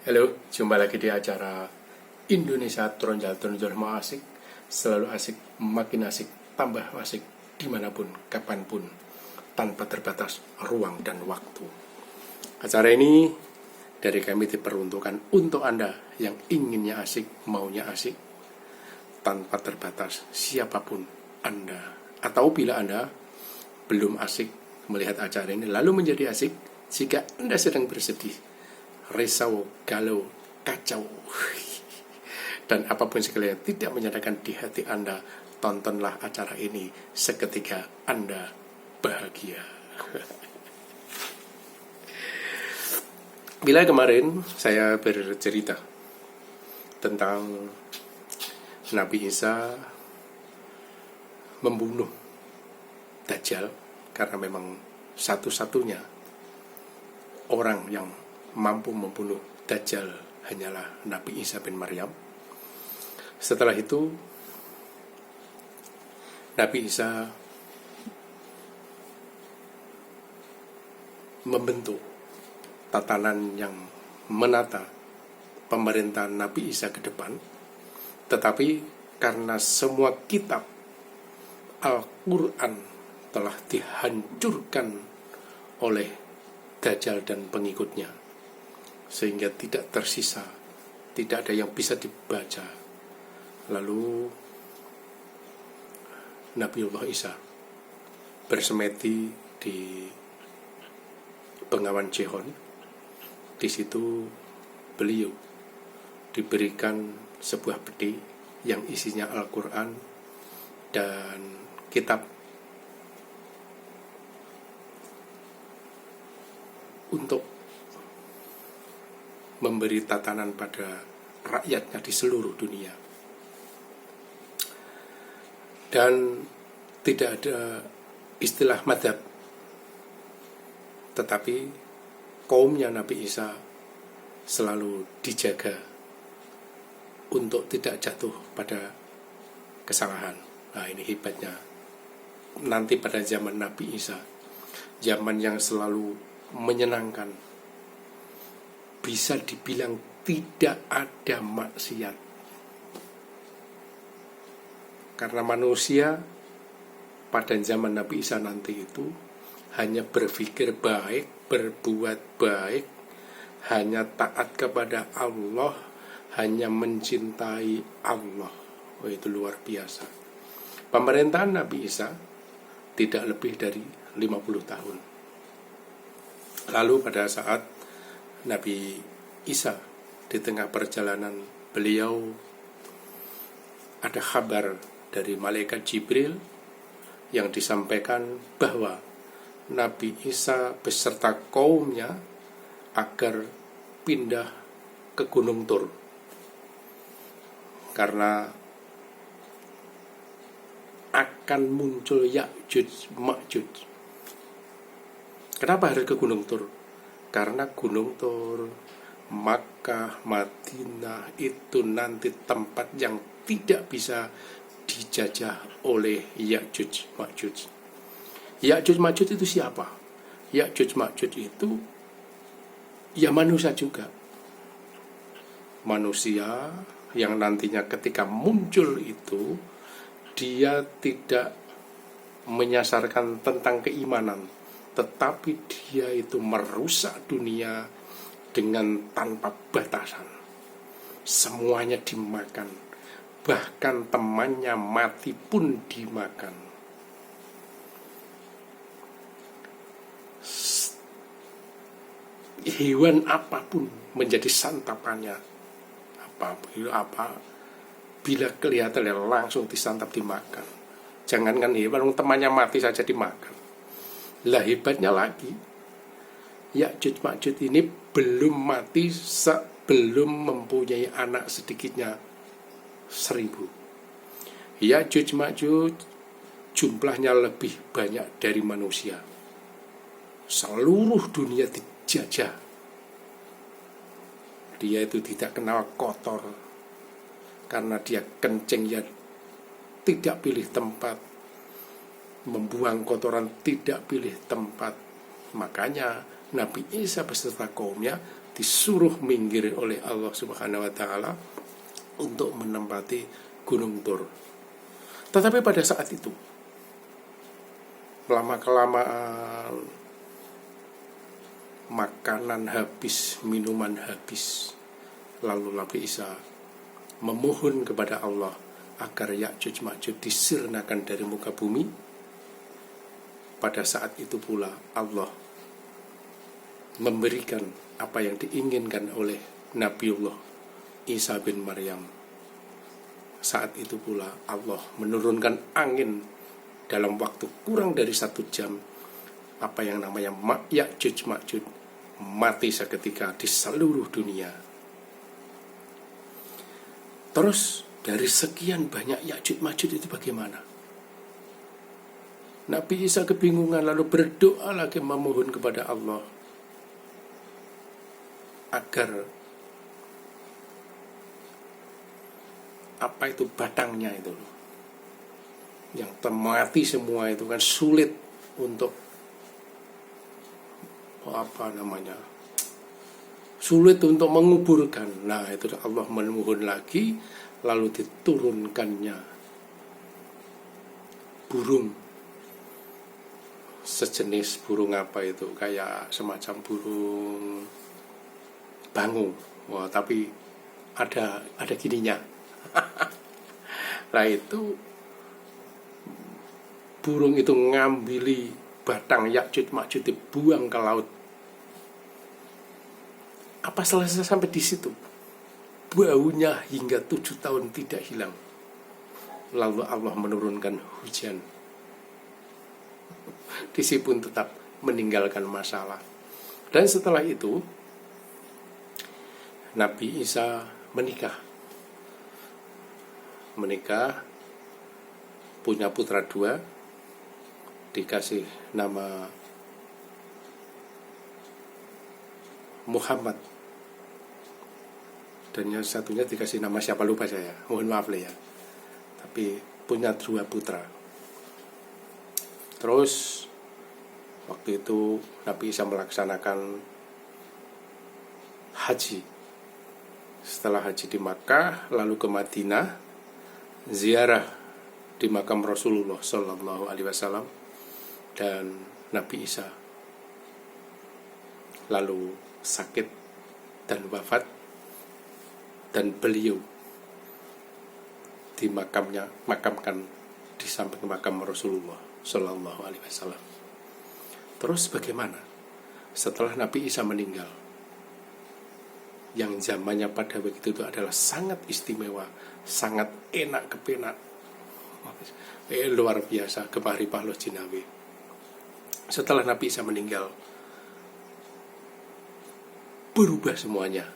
Halo, jumpa lagi di acara Indonesia Tronjol mau asik, selalu asik, makin asik, tambah asik, dimanapun, kapanpun, tanpa terbatas ruang dan waktu. Acara ini dari kami diperuntukkan untuk Anda yang inginnya asik, maunya asik, tanpa terbatas siapapun Anda. Atau bila Anda belum asik melihat acara ini, lalu menjadi asik jika Anda sedang bersedih, risau, galau, kacau, dan apapun sekalian tidak menyenangkan di hati Anda, tontonlah acara ini seketika Anda bahagia. Bila kemarin saya bercerita tentang Nabi Isa membunuh Dajjal karena memang satu-satunya orang yang mampu membunuh Dajjal hanyalah Nabi Isa bin Maryam. Setelah itu Nabi Isa membentuk tatanan yang menata pemerintahan Nabi Isa ke depan. Tetapi karena semua kitab Al-Quran telah dihancurkan oleh Dajjal dan pengikutnya, sehingga tidak tersisa, tidak ada yang bisa dibaca. Lalu Nabiullah Isa bersemedi di Bengawan Jehon. Di situ beliau diberikan sebuah peti yang isinya Al-Quran dan kitab untuk memberi tatanan pada rakyatnya di seluruh dunia. Dan tidak ada istilah madzhab, tetapi kaumnya Nabi Isa selalu dijaga untuk tidak jatuh pada kesalahan. Nah, ini hebatnya nanti pada zaman Nabi Isa, zaman yang selalu menyenangkan, bisa dibilang tidak ada maksiat, karena manusia pada zaman Nabi Isa nanti itu hanya berpikir baik, berbuat baik, hanya taat kepada Allah, hanya mencintai Allah. Oh, itu luar biasa. Pemerintahan Nabi Isa tidak lebih dari 50 tahun. Lalu pada saat Nabi Isa di tengah perjalanan beliau, ada kabar dari malaikat Jibril yang disampaikan bahwa Nabi Isa beserta kaumnya agar pindah ke Gunung Tur, karena akan muncul Ya'juj Ma'juj. Kenapa harus ke Gunung Tur? Karena Gunung Tur, Makkah, Madinah itu nanti tempat yang tidak bisa dijajah oleh Ya'juj Ma'juj. Ya'juj Ma'juj itu siapa? Ya'juj Ma'juj itu ya manusia juga. Manusia yang nantinya ketika muncul itu, dia tidak menyasarkan tentang keimanan, tetapi dia itu merusak dunia dengan tanpa batasan. Semuanya dimakan, bahkan temannya mati pun dimakan. Hewan apapun menjadi santapannya. Bila kelihatan langsung disantap, dimakan. Jangankan hewan, temannya mati saja dimakan. Lah hebatnya lagi, Ya'juj Ma'juj ini belum mati sebelum mempunyai anak sedikitnya 1000. Ya'juj Ma'juj jumlahnya lebih banyak dari manusia. Seluruh dunia dijajah. Dia itu tidak kenal kotor, karena dia kencing ya tidak pilih tempat, membuang kotoran tidak pilih tempat. Makanya Nabi Isa beserta kaumnya disuruh minggir oleh Allah Subhanahu wa taala untuk menempati Gunung Tur. Tetapi pada saat itu lama-kelamaan makanan habis, minuman habis, lalu Nabi Isa memohon kepada Allah agar Ya'juj Ma'juj disirnakan dari muka bumi. Pada saat itu pula Allah memberikan apa yang diinginkan oleh Nabiullah Isa bin Maryam. Saat itu pula Allah menurunkan angin dalam waktu kurang dari 1 jam. Apa yang namanya Ya'juj Ma'juj mati seketika di seluruh dunia. Terus dari sekian banyak Ya'juj Ma'juj itu bagaimana? Nabi Isa kebingungan, lalu berdoa lagi memohon kepada Allah agar apa itu batangnya itu yang mati semua itu kan sulit untuk sulit untuk menguburkan. Nah itu Allah memohon lagi, lalu diturunkannya burung, sejenis burung apa itu, kayak semacam burung bangu. Wah, tapi ada gininya. Nah itu burung itu ngambili batang Ya'juj Ma'juj, dibuang ke laut. Apa selesai sampai di situ? Baunya hingga 7 tahun tidak hilang. Lalu Allah menurunkan hujan. Disi pun tetap meninggalkan masalah. Dan setelah itu Nabi Isa menikah, punya putra 2, dikasih nama Muhammad, dan yang satunya dikasih nama siapa lupa saya, mohon maaf ya. Tapi punya 2 putra. Terus waktu itu Nabi Isa melaksanakan haji. Setelah haji di Makkah, lalu ke Madinah, ziarah di makam Rasulullah Sallallahu Alaihi Wasallam, dan Nabi Isa lalu sakit dan wafat, dan beliau makamkan di samping makam Rasulullah Sallallahu Alaihi Wasallam. Terus bagaimana setelah Nabi Isa meninggal, yang zamannya pada waktu itu adalah sangat istimewa, sangat enak kepenak, luar biasa, Gemah Ripah Jinawi. Setelah Nabi Isa meninggal, berubah semuanya.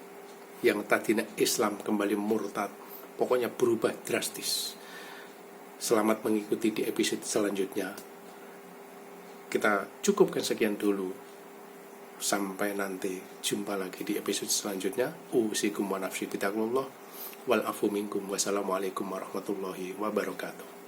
Yang tadinya Islam kembali murtad, pokoknya berubah drastis. Selamat mengikuti di episode selanjutnya. Kita cukupkan sekian dulu. Sampai nanti jumpa lagi di episode selanjutnya. Usikum wa nafsi bitaqwallah wal afu minkum. Wassalamualaikum warahmatullahi wabarakatuh.